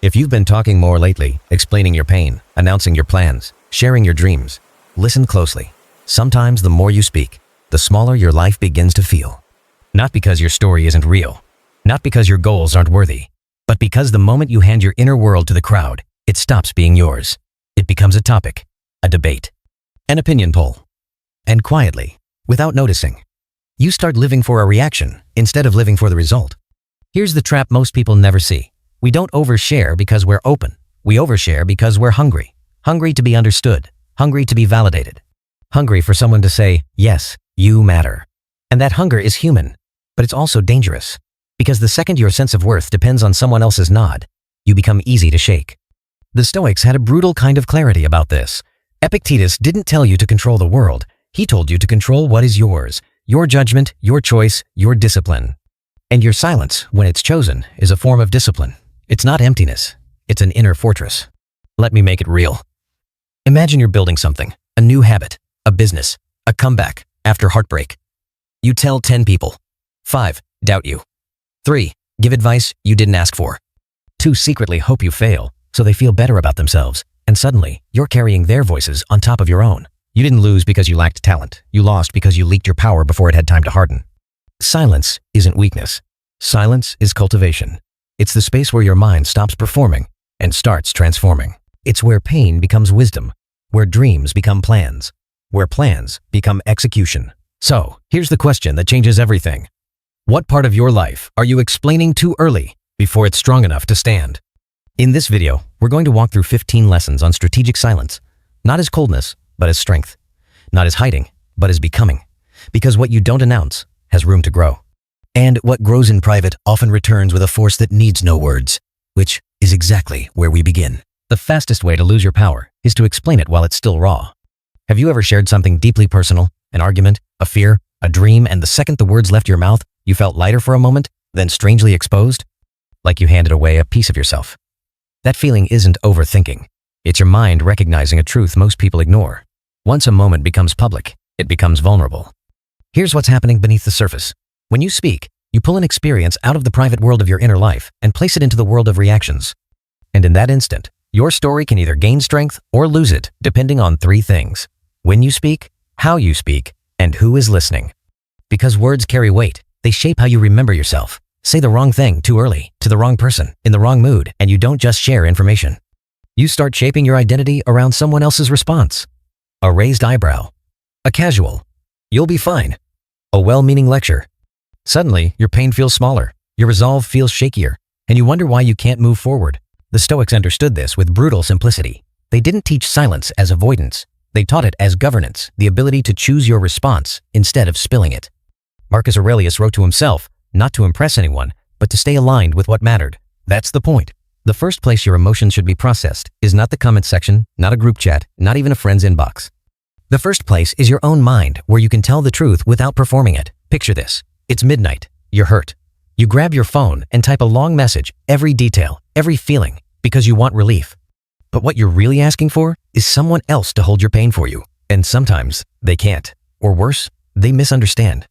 If you've been talking more lately, explaining your pain, announcing your plans, sharing your dreams, listen closely. Sometimes the more you speak, the smaller your life begins to feel. Not because your story isn't real, not because your goals aren't worthy, but because the moment you hand your inner world to the crowd, it stops being yours. It becomes a topic, a debate, an opinion poll. And quietly, without noticing, you start living for a reaction instead of living for the result. Here's the trap most people never see. We don't overshare because we're open. We overshare because we're hungry. Hungry to be understood. Hungry to be validated. Hungry for someone to say, yes, you matter. And that hunger is human, but it's also dangerous. Because the second your sense of worth depends on someone else's nod, you become easy to shake. The Stoics had a brutal kind of clarity about this. Epictetus didn't tell you to control the world. He told you to control what is yours. Your judgment, your choice, your discipline. And your silence, when it's chosen, is a form of discipline. It's not emptiness. It's an inner fortress. Let me make it real. Imagine you're building something, a new habit, a business, a comeback after heartbreak. You tell 10 people. 5 doubt you. 3 give advice you didn't ask for. 2 secretly hope you fail so they feel better about themselves. And suddenly, you're carrying their voices on top of your own. You didn't lose because you lacked talent. You lost because you leaked your power before it had time to harden. Silence isn't weakness. Silence is cultivation. It's the space where your mind stops performing and starts transforming. It's where pain becomes wisdom, where dreams become plans, where plans become execution. So, here's the question that changes everything. What part of your life are you explaining too early before it's strong enough to stand? In this video, we're going to walk through 15 lessons on strategic silence, not as coldness, but as strength. Not as hiding, but as becoming. Because what you don't announce has room to grow. And what grows in private often returns with a force that needs no words, which is exactly where we begin. The fastest way to lose your power is to explain it while it's still raw. Have you ever shared something deeply personal, an argument, a fear, a dream, and the second the words left your mouth, you felt lighter for a moment, then strangely exposed? Like you handed away a piece of yourself. That feeling isn't overthinking. It's your mind recognizing a truth most people ignore. Once a moment becomes public, it becomes vulnerable. Here's what's happening beneath the surface. When you speak, you pull an experience out of the private world of your inner life and place it into the world of reactions. And in that instant, your story can either gain strength or lose it, depending on 3 things. When you speak, how you speak, and who is listening. Because words carry weight, they shape how you remember yourself. Say the wrong thing too early, to the wrong person, in the wrong mood, and you don't just share information. You start shaping your identity around someone else's response. A raised eyebrow. A casual. You'll be fine. A well-meaning lecture. Suddenly, your pain feels smaller, your resolve feels shakier, and you wonder why you can't move forward. The Stoics understood this with brutal simplicity. They didn't teach silence as avoidance. They taught it as governance, the ability to choose your response instead of spilling it. Marcus Aurelius wrote to himself, not to impress anyone, but to stay aligned with what mattered. That's the point. The first place your emotions should be processed is not the comment section, not a group chat, not even a friend's inbox. The first place is your own mind, where you can tell the truth without performing it. Picture this. It's midnight. You're hurt. You grab your phone and type a long message, every detail, every feeling, because you want relief. But what you're really asking for is someone else to hold your pain for you. And sometimes they can't. Or worse, they misunderstand.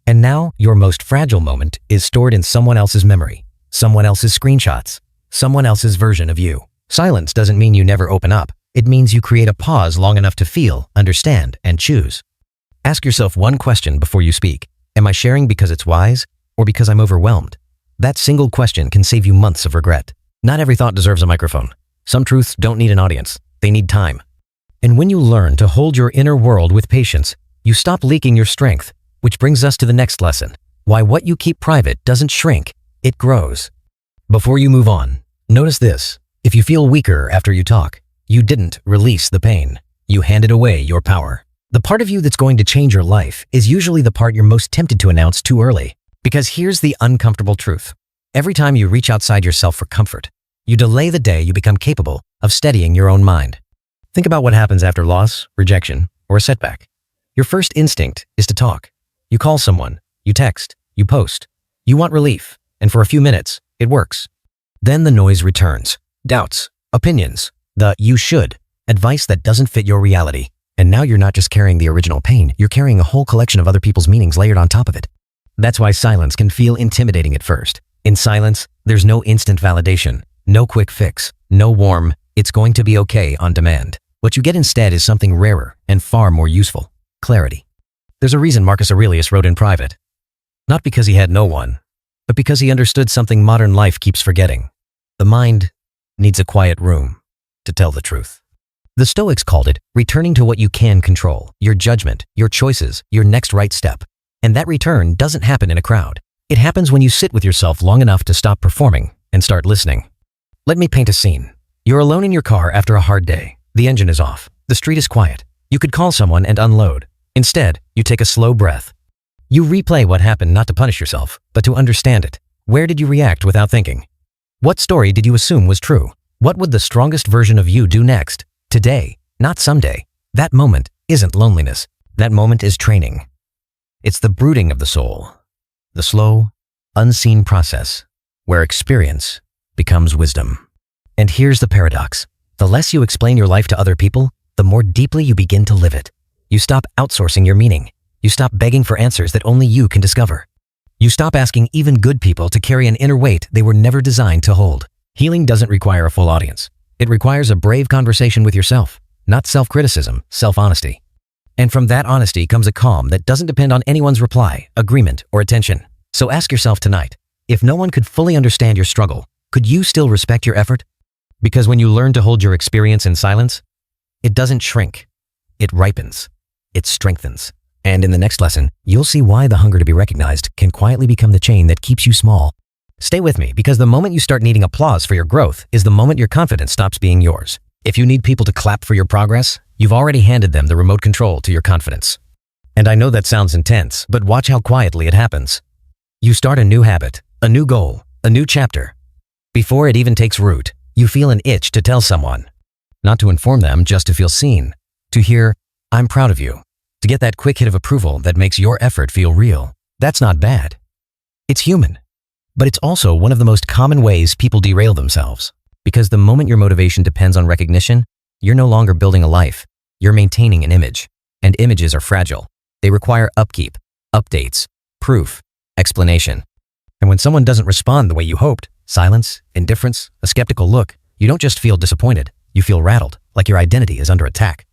And now your most fragile moment is stored in someone else's memory, someone else's screenshots, someone else's version of you. Silence doesn't mean you never open up. It means you create a pause long enough to feel, understand, and choose. Ask yourself one question before you speak. Am I sharing because it's wise or because I'm overwhelmed? That single question can save you months of regret. Not every thought deserves a microphone. Some truths don't need an audience. They need time. And when you learn to hold your inner world with patience, you stop leaking your strength, which brings us to the next lesson. Why what you keep private doesn't shrink, it grows. Before you move on, notice this. If you feel weaker after you talk, you didn't release the pain. You handed away your power. The part of you that's going to change your life is usually the part you're most tempted to announce too early. Because here's the uncomfortable truth. Every time you reach outside yourself for comfort, you delay the day you become capable of steadying your own mind. Think about what happens after loss, rejection, or a setback. Your first instinct is to talk. You call someone, you text, you post. You want relief, and for a few minutes, it works. Then the noise returns. Doubts, opinions, the you should, advice that doesn't fit your reality. And now you're not just carrying the original pain, you're carrying a whole collection of other people's meanings layered on top of it. That's why silence can feel intimidating at first. In silence, there's no instant validation, No quick fix, no warm, "it's going to be okay" on demand. What you get instead is something rarer and far more useful: clarity. There's a reason Marcus Aurelius wrote in private. Not because he had no one, but because he understood something modern life keeps forgetting. The mind needs a quiet room to tell the truth. The Stoics called it returning to what you can control: your judgment, your choices, your next right step. And that return doesn't happen in a crowd. It happens when you sit with yourself long enough to stop performing and start listening. Let me paint a scene. You're alone in your car after a hard day. The engine is off. The street is quiet. You could call someone and unload. Instead, you take a slow breath. You replay what happened not to punish yourself, but to understand it. Where did you react without thinking? What story did you assume was true? What would the strongest version of you do next? Today, not someday. That moment isn't loneliness. That moment is training. It's the brooding of the soul. The slow, unseen process where experience becomes wisdom. And here's the paradox. The less you explain your life to other people, the more deeply you begin to live it. You stop outsourcing your meaning. You stop begging for answers that only you can discover. You stop asking even good people to carry an inner weight they were never designed to hold. Healing doesn't require a full audience. It requires a brave conversation with yourself, not self-criticism, self-honesty. And from that honesty comes a calm that doesn't depend on anyone's reply, agreement, or attention. So ask yourself tonight, if no one could fully understand your struggle, could you still respect your effort? Because when you learn to hold your experience in silence, it doesn't shrink. It ripens. It strengthens. And in the next lesson, you'll see why the hunger to be recognized can quietly become the chain that keeps you small. Stay with me, because the moment you start needing applause for your growth is the moment your confidence stops being yours. If you need people to clap for your progress, you've already handed them the remote control to your confidence. And I know that sounds intense, but watch how quietly it happens. You start a new habit, a new goal, a new chapter. Before it even takes root, you feel an itch to tell someone. Not to inform them, just to feel seen. To hear, "I'm proud of you." To get that quick hit of approval that makes your effort feel real. That's not bad. It's human. But it's also one of the most common ways people derail themselves. Because the moment your motivation depends on recognition, you're no longer building a life. You're maintaining an image. And images are fragile. They require upkeep, updates, proof, explanation. And when someone doesn't respond the way you hoped, silence, indifference, a skeptical look, you don't just feel disappointed. You feel rattled, like your identity is under attack.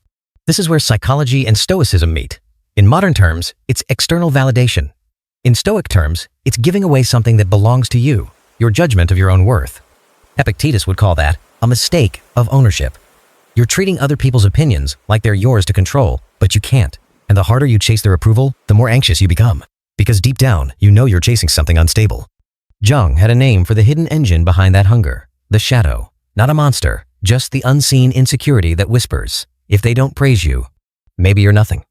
This is where psychology and Stoicism meet. In modern terms, it's external validation. In Stoic terms, it's giving away something that belongs to you, your judgment of your own worth. Epictetus would call that a mistake of ownership. You're treating other people's opinions like they're yours to control, but you can't. And the harder you chase their approval, the more anxious you become. Because deep down, you know you're chasing something unstable. Jung had a name for the hidden engine behind that hunger. The shadow. Not a monster, just the unseen insecurity that whispers, if they don't praise you, maybe you're nothing.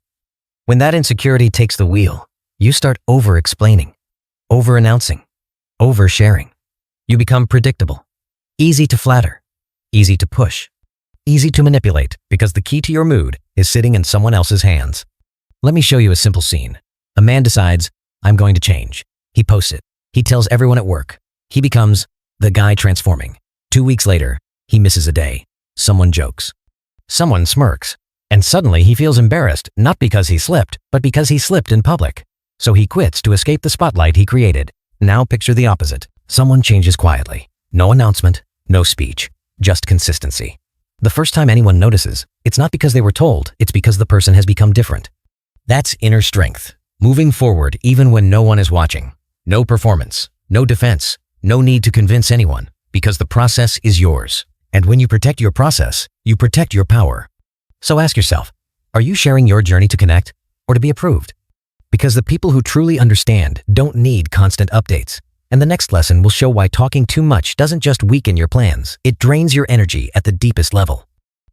When that insecurity takes the wheel, you start over-explaining, over-announcing, oversharing. You become predictable, easy to flatter, easy to push, easy to manipulate, because the key to your mood is sitting in someone else's hands. Let me show you a simple scene. A man decides, "I'm going to change." He posts it. He tells everyone at work. He becomes the guy transforming. 2 weeks later, he misses a day. Someone jokes. Someone smirks. And suddenly he feels embarrassed, not because he slipped, but because he slipped in public. So he quits to escape the spotlight he created. Now picture the opposite. Someone changes quietly. No announcement, no speech, just consistency. The first time anyone notices, it's not because they were told, it's because the person has become different. That's inner strength. Moving forward even when no one is watching. No performance, no defense, no need to convince anyone, because the process is yours. And when you protect your process, you protect your power. So ask yourself, are you sharing your journey to connect or to be approved? Because the people who truly understand don't need constant updates. And the next lesson will show why talking too much doesn't just weaken your plans, it drains your energy at the deepest level.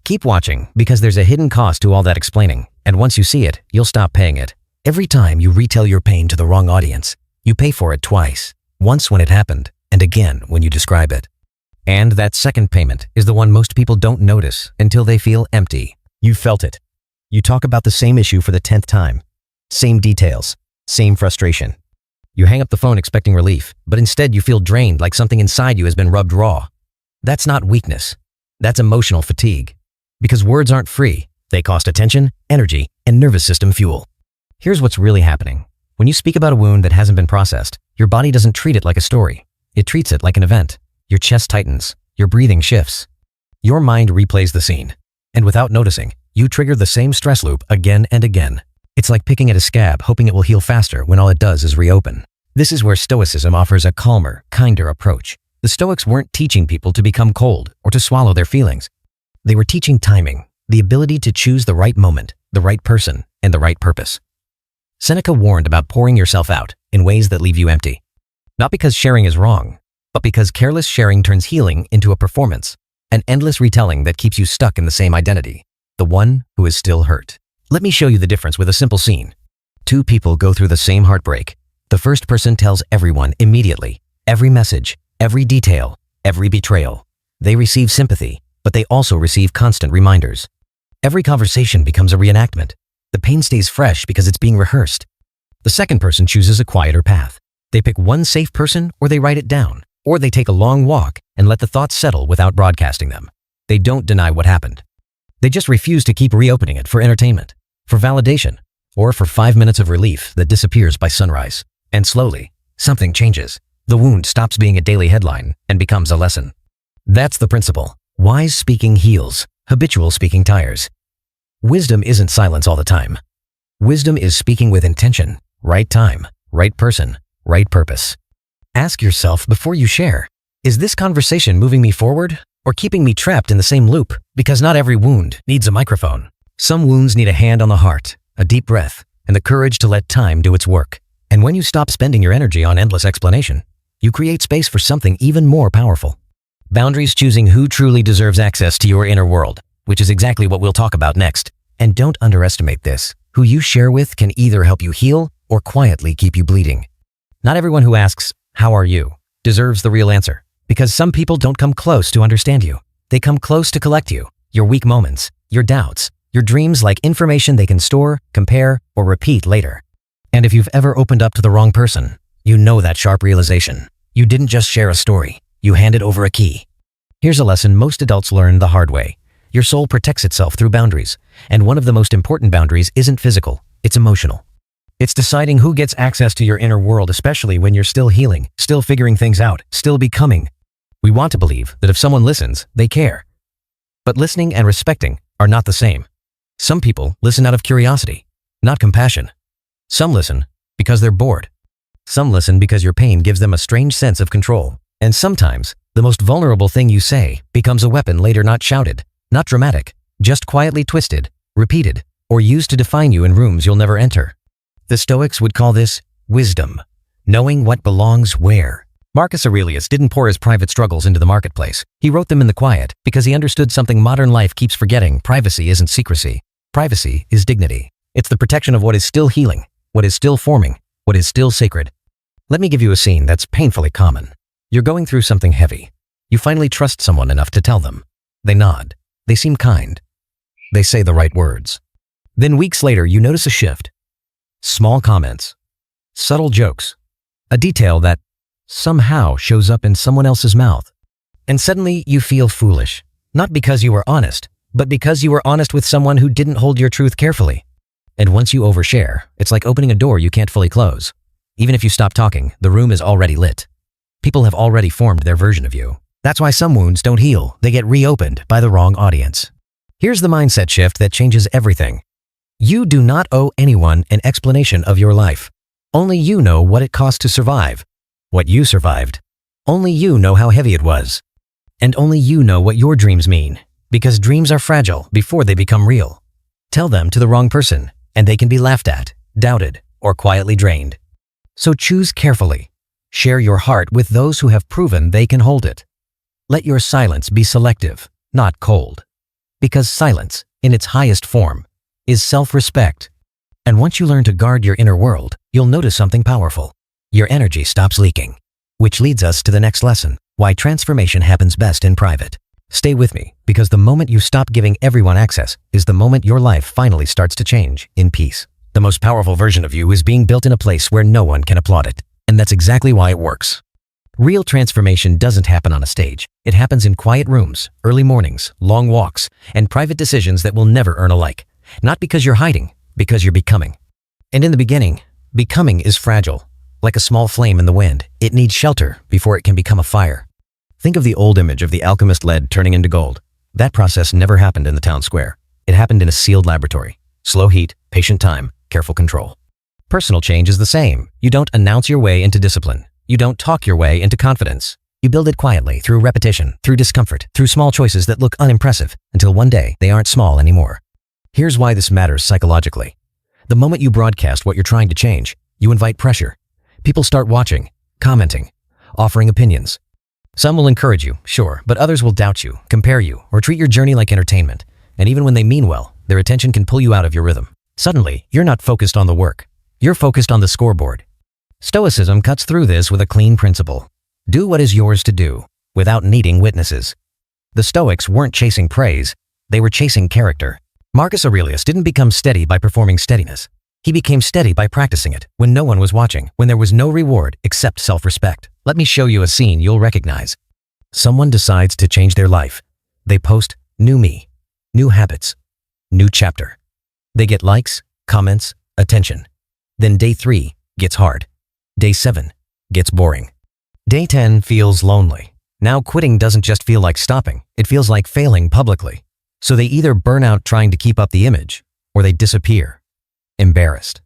Keep watching, because there's a hidden cost to all that explaining, and once you see it, you'll stop paying it. Every time you retell your pain to the wrong audience, you pay for it twice, once when it happened, and again when you describe it. And that second payment is the one most people don't notice until they feel empty. You've felt it. You talk about the same issue for the 10th time. Same details, same frustration. You hang up the phone expecting relief, but instead you feel drained, like something inside you has been rubbed raw. That's not weakness. That's emotional fatigue. Because words aren't free. They cost attention, energy, and nervous system fuel. Here's what's really happening. When you speak about a wound that hasn't been processed, your body doesn't treat it like a story. It treats it like an event. Your chest tightens. your breathing shifts. Your mind replays the scene. And without noticing, you trigger the same stress loop again and again. It's like picking at a scab, hoping it will heal faster when all it does is reopen. This is where Stoicism offers a calmer, kinder approach. The Stoics weren't teaching people to become cold or to swallow their feelings. They were teaching timing, the ability to choose the right moment, the right person, and the right purpose. Seneca warned about pouring yourself out in ways that leave you empty. Not because sharing is wrong, but because careless sharing turns healing into a performance, an endless retelling that keeps you stuck in the same identity, the one who is still hurt. Let me show you the difference with a simple scene. Two people go through the same heartbreak. The first person tells everyone immediately, every message, every detail, every betrayal. They receive sympathy, but they also receive constant reminders. Every conversation becomes a reenactment. The pain stays fresh because it's being rehearsed. The second person chooses a quieter path. They pick one safe person, or they write it down, or they take a long walk and let the thoughts settle without broadcasting them. They don't deny what happened. They just refuse to keep reopening it for entertainment, for validation, or for 5 minutes of relief that disappears by sunrise. And slowly, something changes. The wound stops being a daily headline and becomes a lesson. That's the principle. Wise speaking heals. Habitual speaking tires. Wisdom isn't silence all the time. Wisdom is speaking with intention, right time, right person, right purpose. Ask yourself before you share, is this conversation moving me forward or keeping me trapped in the same loop? Because not every wound needs a microphone. Some wounds need a hand on the heart, a deep breath, and the courage to let time do its work. And when you stop spending your energy on endless explanation, you create space for something even more powerful. Boundaries, choosing who truly deserves access to your inner world, which is exactly what we'll talk about next. And don't underestimate this. Who you share with can either help you heal or quietly keep you bleeding. Not everyone who asks, "How are you?" deserves the real answer, because some people don't come close to understand you. They come close to collect you, your weak moments, your doubts, your dreams, like information they can store, compare, or repeat later. And if you've ever opened up to the wrong person, you know that sharp realization. You didn't just share a story, you handed over a key. Here's a lesson most adults learn the hard way. Your soul protects itself through boundaries, and one of the most important boundaries isn't physical, it's emotional. It's deciding who gets access to your inner world, especially when you're still healing, still figuring things out, still becoming. We want to believe that if someone listens, they care. But listening and respecting are not the same. Some people listen out of curiosity, not compassion. Some listen because they're bored. Some listen because your pain gives them a strange sense of control. And sometimes, the most vulnerable thing you say becomes a weapon later, not shouted, not dramatic, just quietly twisted, repeated, or used to define you in rooms you'll never enter. The Stoics would call this wisdom, knowing what belongs where. Marcus Aurelius didn't pour his private struggles into the marketplace. He wrote them in the quiet because he understood something modern life keeps forgetting. Privacy isn't secrecy. Privacy is dignity. It's the protection of what is still healing, what is still forming, what is still sacred. Let me give you a scene that's painfully common. You're going through something heavy. You finally trust someone enough to tell them. They nod. They seem kind. They say the right words. Then weeks later, you notice a shift. Small comments, subtle jokes, a detail that somehow shows up in someone else's mouth. And suddenly you feel foolish, not because you were honest, but because you were honest with someone who didn't hold your truth carefully. And once you overshare, it's like opening a door you can't fully close. Even if you stop talking, the room is already lit. People have already formed their version of you. That's why some wounds don't heal. They get reopened by the wrong audience. Here's the mindset shift that changes everything. You do not owe anyone an explanation of your life. Only you know what it cost to survive, what you survived. Only you know how heavy it was. And only you know what your dreams mean, because dreams are fragile before they become real. Tell them to the wrong person, and they can be laughed at, doubted, or quietly drained. So choose carefully. Share your heart with those who have proven they can hold it. Let your silence be selective, not cold. Because silence, in its highest form, is self-respect. And once you learn to guard your inner world, you'll notice something powerful. Your energy stops leaking. Which leads us to the next lesson, why transformation happens best in private. Stay with me, because the moment you stop giving everyone access is the moment your life finally starts to change in peace. The most powerful version of you is being built in a place where no one can applaud it. And that's exactly why it works. Real transformation doesn't happen on a stage. It happens in quiet rooms, early mornings, long walks, and private decisions that will never earn a like. Not because you're hiding, because you're becoming. And in the beginning, becoming is fragile. Like a small flame in the wind, it needs shelter before it can become a fire. Think of the old image of the alchemist lead turning into gold. That process never happened in the town square. It happened in a sealed laboratory. Slow heat, patient time, careful control. Personal change is the same. You don't announce your way into discipline. You don't talk your way into confidence. You build it quietly through repetition, through discomfort, through small choices that look unimpressive, until one day they aren't small anymore. Here's why this matters psychologically. The moment you broadcast what you're trying to change, you invite pressure. People start watching, commenting, offering opinions. Some will encourage you, sure, but others will doubt you, compare you, or treat your journey like entertainment. And even when they mean well, their attention can pull you out of your rhythm. Suddenly, you're not focused on the work. You're focused on the scoreboard. Stoicism cuts through this with a clean principle. Do what is yours to do, without needing witnesses. The Stoics weren't chasing praise, they were chasing character. Marcus Aurelius didn't become steady by performing steadiness. He became steady by practicing it when no one was watching, when there was no reward except self-respect. Let me show you a scene you'll recognize. Someone decides to change their life. They post, "New me, new habits, new chapter." They get likes, comments, attention. Then day 3 gets hard. Day 7 gets boring. Day 10 feels lonely. Now quitting doesn't just feel like stopping, it feels like failing publicly. So they either burn out trying to keep up the image, or they disappear, embarrassed.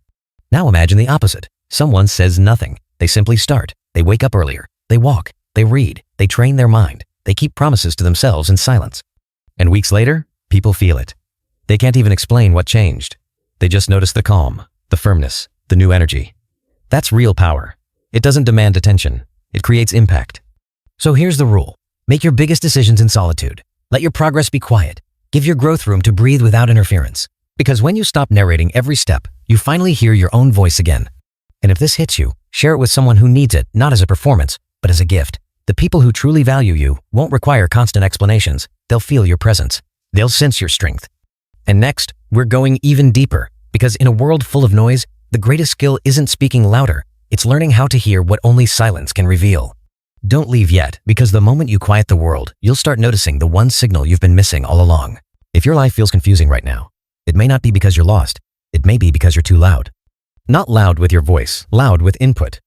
Now imagine the opposite. Someone says nothing. They simply start. They wake up earlier. They walk. They read. They train their mind. They keep promises to themselves in silence. And weeks later, people feel it. They can't even explain what changed. They just notice the calm, the firmness, the new energy. That's real power. It doesn't demand attention. It creates impact. So here's the rule. Make your biggest decisions in solitude. Let your progress be quiet. Give your growth room to breathe without interference. Because when you stop narrating every step, you finally hear your own voice again. And if this hits you, share it with someone who needs it, not as a performance, but as a gift. The people who truly value you won't require constant explanations. They'll feel your presence. They'll sense your strength. And next, we're going even deeper, because in a world full of noise, the greatest skill isn't speaking louder, it's learning how to hear what only silence can reveal. Don't leave yet, because the moment you quiet the world, you'll start noticing the one signal you've been missing all along. If your life feels confusing right now, it may not be because you're lost. It may be because you're too loud. Not loud with your voice, loud with input.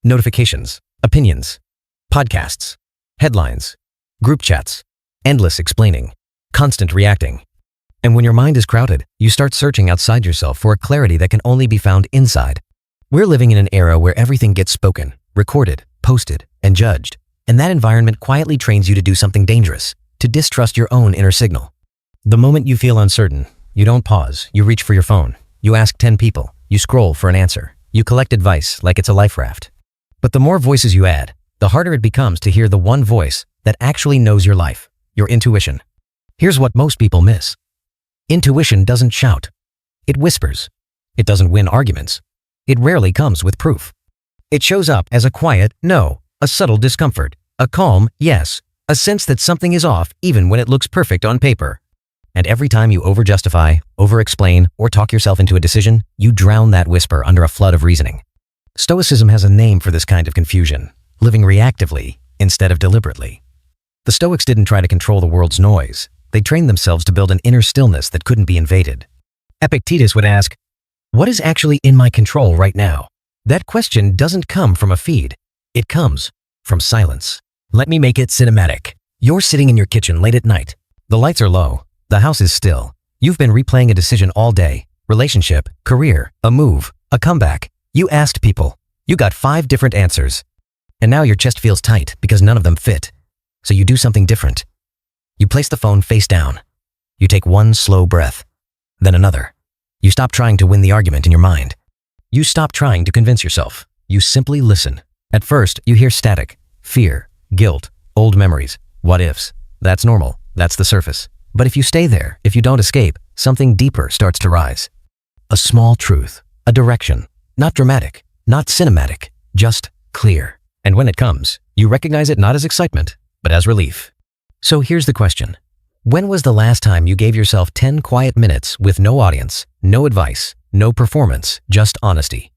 Notifications, opinions, podcasts, headlines, group chats, endless explaining, constant reacting. And when your mind is crowded, you start searching outside yourself for a clarity that can only be found inside. We're living in an era where everything gets spoken, recorded, posted, and judged. And that environment quietly trains you to do something dangerous, to distrust your own inner signal. The moment you feel uncertain, you don't pause, you reach for your phone. You ask 10 people, you scroll for an answer. You collect advice like it's a life raft. But the more voices you add, the harder it becomes to hear the one voice that actually knows your life, your intuition. Here's what most people miss. Intuition doesn't shout. It whispers. It doesn't win arguments. It rarely comes with proof. It shows up as a quiet no, a subtle discomfort, a calm yes, a sense that something is off even when it looks perfect on paper. And every time you over-justify, over-explain, or talk yourself into a decision, you drown that whisper under a flood of reasoning. Stoicism has a name for this kind of confusion, living reactively instead of deliberately. The Stoics didn't try to control the world's noise. They trained themselves to build an inner stillness that couldn't be invaded. Epictetus would ask, "What is actually in my control right now?" That question doesn't come from a feed. It comes from silence. Let me make it cinematic. You're sitting in your kitchen late at night. The lights are low. The house is still. You've been replaying a decision all day. Relationship, career, a move, a comeback. You asked people. You got 5 different answers. And now your chest feels tight because none of them fit. So you do something different. You place the phone face down. You take one slow breath, then another. You stop trying to win the argument in your mind. You stop trying to convince yourself. You simply listen. At first, you hear static, fear, guilt, old memories, what ifs. That's normal. That's the surface. But if you stay there, if you don't escape, something deeper starts to rise. A small truth, a direction, not dramatic, not cinematic, just clear. And when it comes, you recognize it not as excitement, but as relief. So here's the question. When was the last time you gave yourself 10 quiet minutes with no audience, no advice, no performance, just honesty?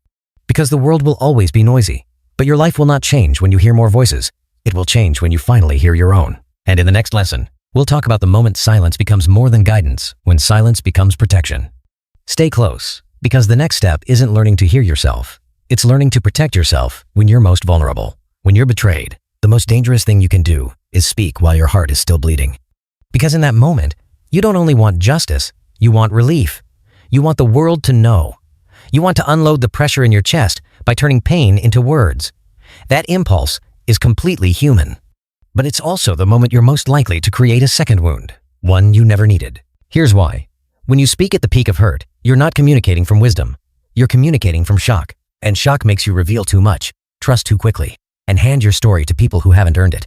Because the world will always be noisy, but your life will not change when you hear more voices. It will change when you finally hear your own. And in the next lesson, we'll talk about the moment silence becomes more than guidance, when silence becomes protection. Stay close, because the next step isn't learning to hear yourself. It's learning to protect yourself when you're most vulnerable, when you're betrayed, the the most dangerous thing you can do is speak while your heart is still bleeding. Because in that moment, you don't only want justice, you want relief. You want the world to know. You want to unload the pressure in your chest by turning pain into words. That impulse is completely human. But it's also the moment you're most likely to create a second wound, one you never needed. Here's why. When you speak at the peak of hurt, you're not communicating from wisdom. You're communicating from shock. And shock makes you reveal too much, trust too quickly, and hand your story to people who haven't earned it.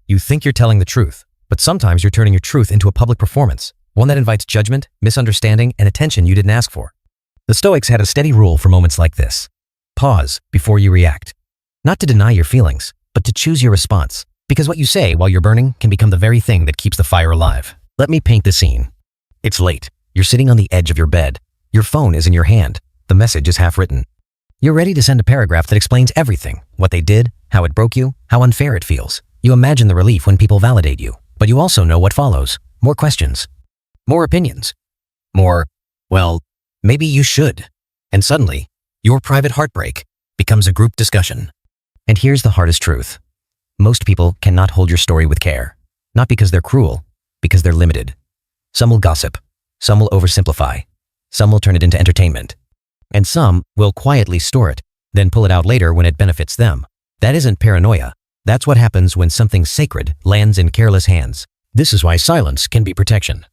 You think you're telling the truth, but sometimes you're turning your truth into a public performance, one that invites judgment, misunderstanding, and attention you didn't ask for. The Stoics had a steady rule for moments like this. Pause before you react. Not to deny your feelings, but to choose your response. Because what you say while you're burning can become the very thing that keeps the fire alive. Let me paint the scene. It's late. You're sitting on the edge of your bed. Your phone is in your hand. The message is half written. You're ready to send a paragraph that explains everything. What they did, how it broke you, how unfair it feels. You imagine the relief when people validate you. But you also know what follows. More questions. More opinions. More, well, maybe you should. And suddenly, your private heartbreak becomes a group discussion. And here's the hardest truth. Most people cannot hold your story with care. Not because they're cruel, because they're limited. Some will gossip. Some will oversimplify. Some will turn it into entertainment. And some will quietly store it, then pull it out later when it benefits them. That isn't paranoia. That's what happens when something sacred lands in careless hands. This is why silence can be protection.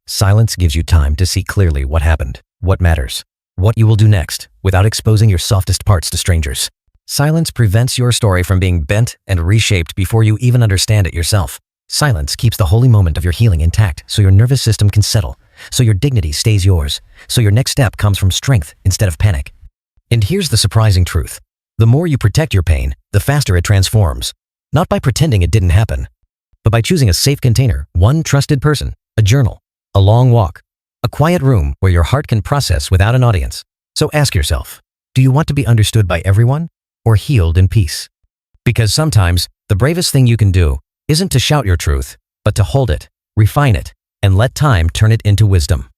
Silence gives you time to see clearly what happened, what matters, what you will do next, without exposing your softest parts to strangers. Silence prevents your story from being bent and reshaped before you even understand it yourself. Silence keeps the holy moment of your healing intact so your nervous system can settle, so your dignity stays yours, so your next step comes from strength instead of panic. And here's the surprising truth. The more you protect your pain, the faster it transforms. Not by pretending it didn't happen, but by choosing a safe container, one trusted person, a journal, a long walk, a quiet room where your heart can process without an audience. So ask yourself, do you want to be understood by everyone or healed in peace? Because sometimes the bravest thing you can do isn't to shout your truth, but to hold it, refine it, and let time turn it into wisdom.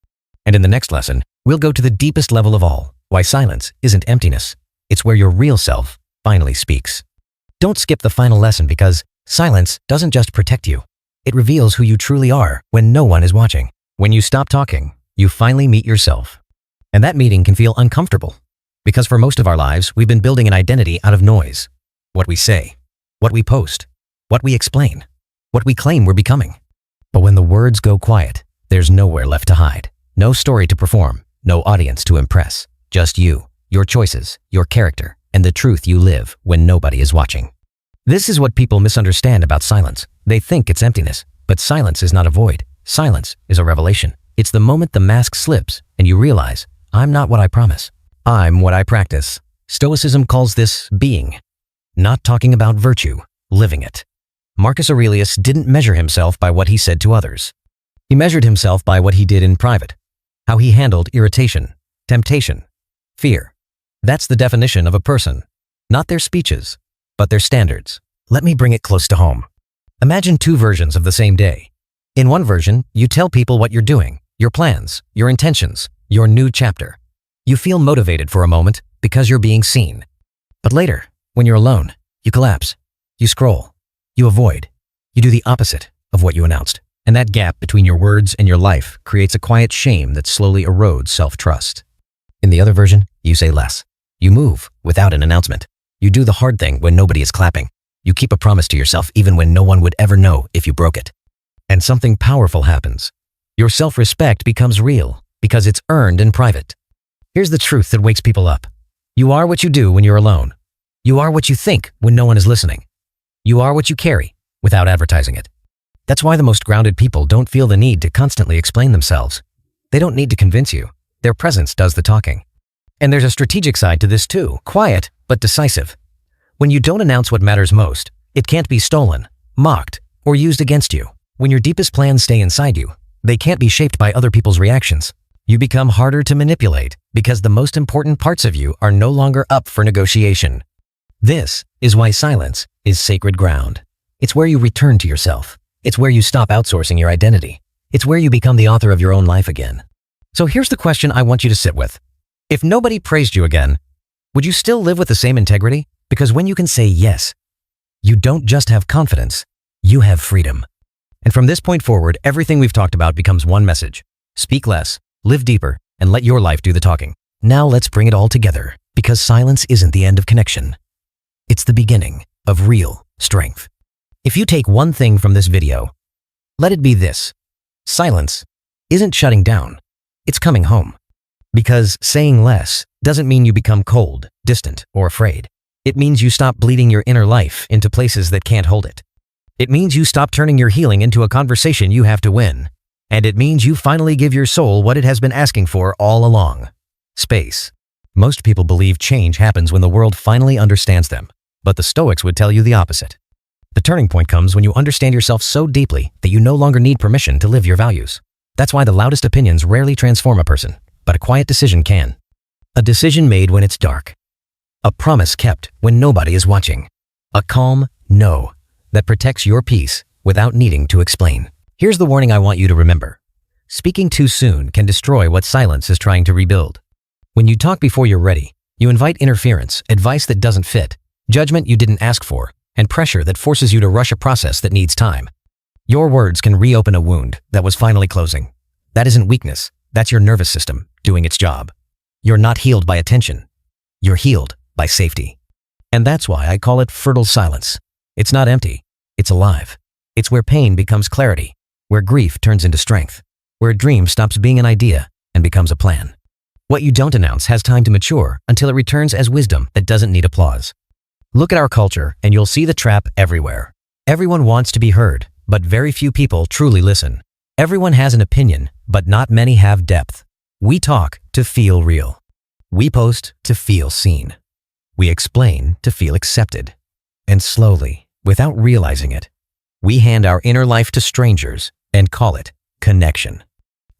And in the next lesson, we'll go to the deepest level of all, why silence isn't emptiness. It's where your real self finally speaks. Don't skip the final lesson because silence doesn't just protect you. It reveals who you truly are when no one is watching. When you stop talking, you finally meet yourself. And that meeting can feel uncomfortable because for most of our lives, we've been building an identity out of noise. What we say, what we post, what we explain, what we claim we're becoming. But when the words go quiet, there's nowhere left to hide. No story to perform, no audience to impress. Just you, your choices, your character, and the truth you live when nobody is watching. This is what people misunderstand about silence. They think it's emptiness, but silence is not a void. Silence is a revelation. It's the moment the mask slips and you realize, I'm not what I promise. I'm what I practice. Stoicism calls this being, not talking about virtue, living it. Marcus Aurelius didn't measure himself by what he said to others. He measured himself by what he did in private, how he handled irritation, temptation, fear. That's the definition of a person, not their speeches, but their standards. Let me bring it close to home. Imagine two versions of the same day. In one version, you tell people what you're doing, your plans, your intentions, your new chapter. You feel motivated for a moment because you're being seen. But later, when you're alone, you collapse, you scroll, you avoid, you do the opposite of what you announced. And that gap between your words and your life creates a quiet shame that slowly erodes self-trust. In the other version, you say less. You move without an announcement. You do the hard thing when nobody is clapping. You keep a promise to yourself even when no one would ever know if you broke it. And something powerful happens. Your self-respect becomes real because it's earned in private. Here's the truth that wakes people up. You are what you do when you're alone. You are what you think when no one is listening. You are what you carry without advertising it. That's why the most grounded people don't feel the need to constantly explain themselves. They don't need to convince you. Their presence does the talking. And there's a strategic side to this too, quiet but decisive. When you don't announce what matters most, it can't be stolen, mocked, or used against you. When your deepest plans stay inside you, they can't be shaped by other people's reactions. You become harder to manipulate because the most important parts of you are no longer up for negotiation. This is why silence is sacred ground. It's where you return to yourself. It's where you stop outsourcing your identity. It's where you become the author of your own life again. So here's the question I want you to sit with. If nobody praised you again, would you still live with the same integrity? Because when you can say yes, You don't just have confidence, you have freedom. And from this point forward, everything we've talked about becomes one message. Speak less, live deeper, and let your life do the talking. Now let's bring it all together, because silence isn't the end of connection. It's the beginning of real strength. If you take one thing from this video, let it be this. Silence isn't shutting down, it's coming home. Because saying less doesn't mean you become cold, distant, or afraid. It means you stop bleeding your inner life into places that can't hold it. It means you stop turning your healing into a conversation you have to win. And it means you finally give your soul what it has been asking for all along. Space. Most people believe change happens when the world finally understands them, but the Stoics would tell you the opposite. The turning point comes when you understand yourself so deeply that you no longer need permission to live your values. That's why the loudest opinions rarely transform a person, but a quiet decision can. A decision made when it's dark. A promise kept when nobody is watching. A calm no that protects your peace without needing to explain. Here's the warning I want you to remember. Speaking too soon can destroy what silence is trying to rebuild. When you talk before you're ready, you invite interference, advice that doesn't fit, judgment you didn't ask for, and pressure that forces you to rush a process that needs time. Your words can reopen a wound that was finally closing. That isn't weakness, that's your nervous system doing its job. You're not healed by attention. You're healed by safety. And that's why I call it fertile silence. It's not empty, it's alive. It's where pain becomes clarity, where grief turns into strength, where a dream stops being an idea and becomes a plan. What you don't announce has time to mature until it returns as wisdom that doesn't need applause. Look at our culture and you'll see the trap everywhere. Everyone wants to be heard, but very few people truly listen. Everyone has an opinion, but not many have depth. We talk to feel real. We post to feel seen. We explain to feel accepted. And slowly, without realizing it, we hand our inner life to strangers and call it connection.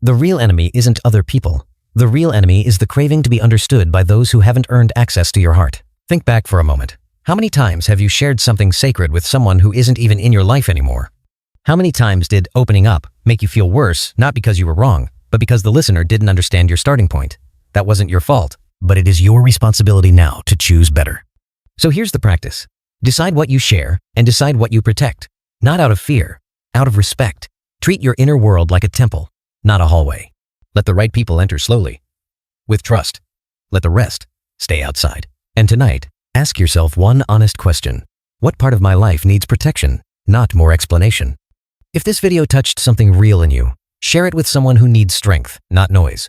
The real enemy isn't other people. The real enemy is the craving to be understood by those who haven't earned access to your heart. Think back for a moment. How many times have you shared something sacred with someone who isn't even in your life anymore? How many times did opening up make you feel worse, not because you were wrong, but because the listener didn't understand your starting point? That wasn't your fault, but it is your responsibility now to choose better. So here's the practice. Decide what you share and decide what you protect. Not out of fear, out of respect. Treat your inner world like a temple, not a hallway. Let the right people enter slowly, with trust. Let the rest stay outside. And tonight, ask yourself one honest question. What part of my life needs protection, not more explanation? If this video touched something real in you, share it with someone who needs strength, not noise.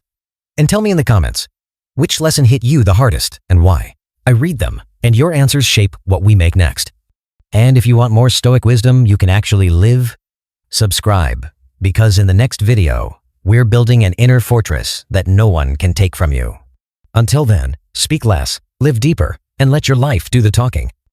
And tell me in the comments, which lesson hit you the hardest and why? I read them, and your answers shape what we make next. And if you want more Stoic wisdom you can actually live, subscribe, because in the next video, we're building an inner fortress that no one can take from you. Until then, speak less, live deeper, and let your life do the talking.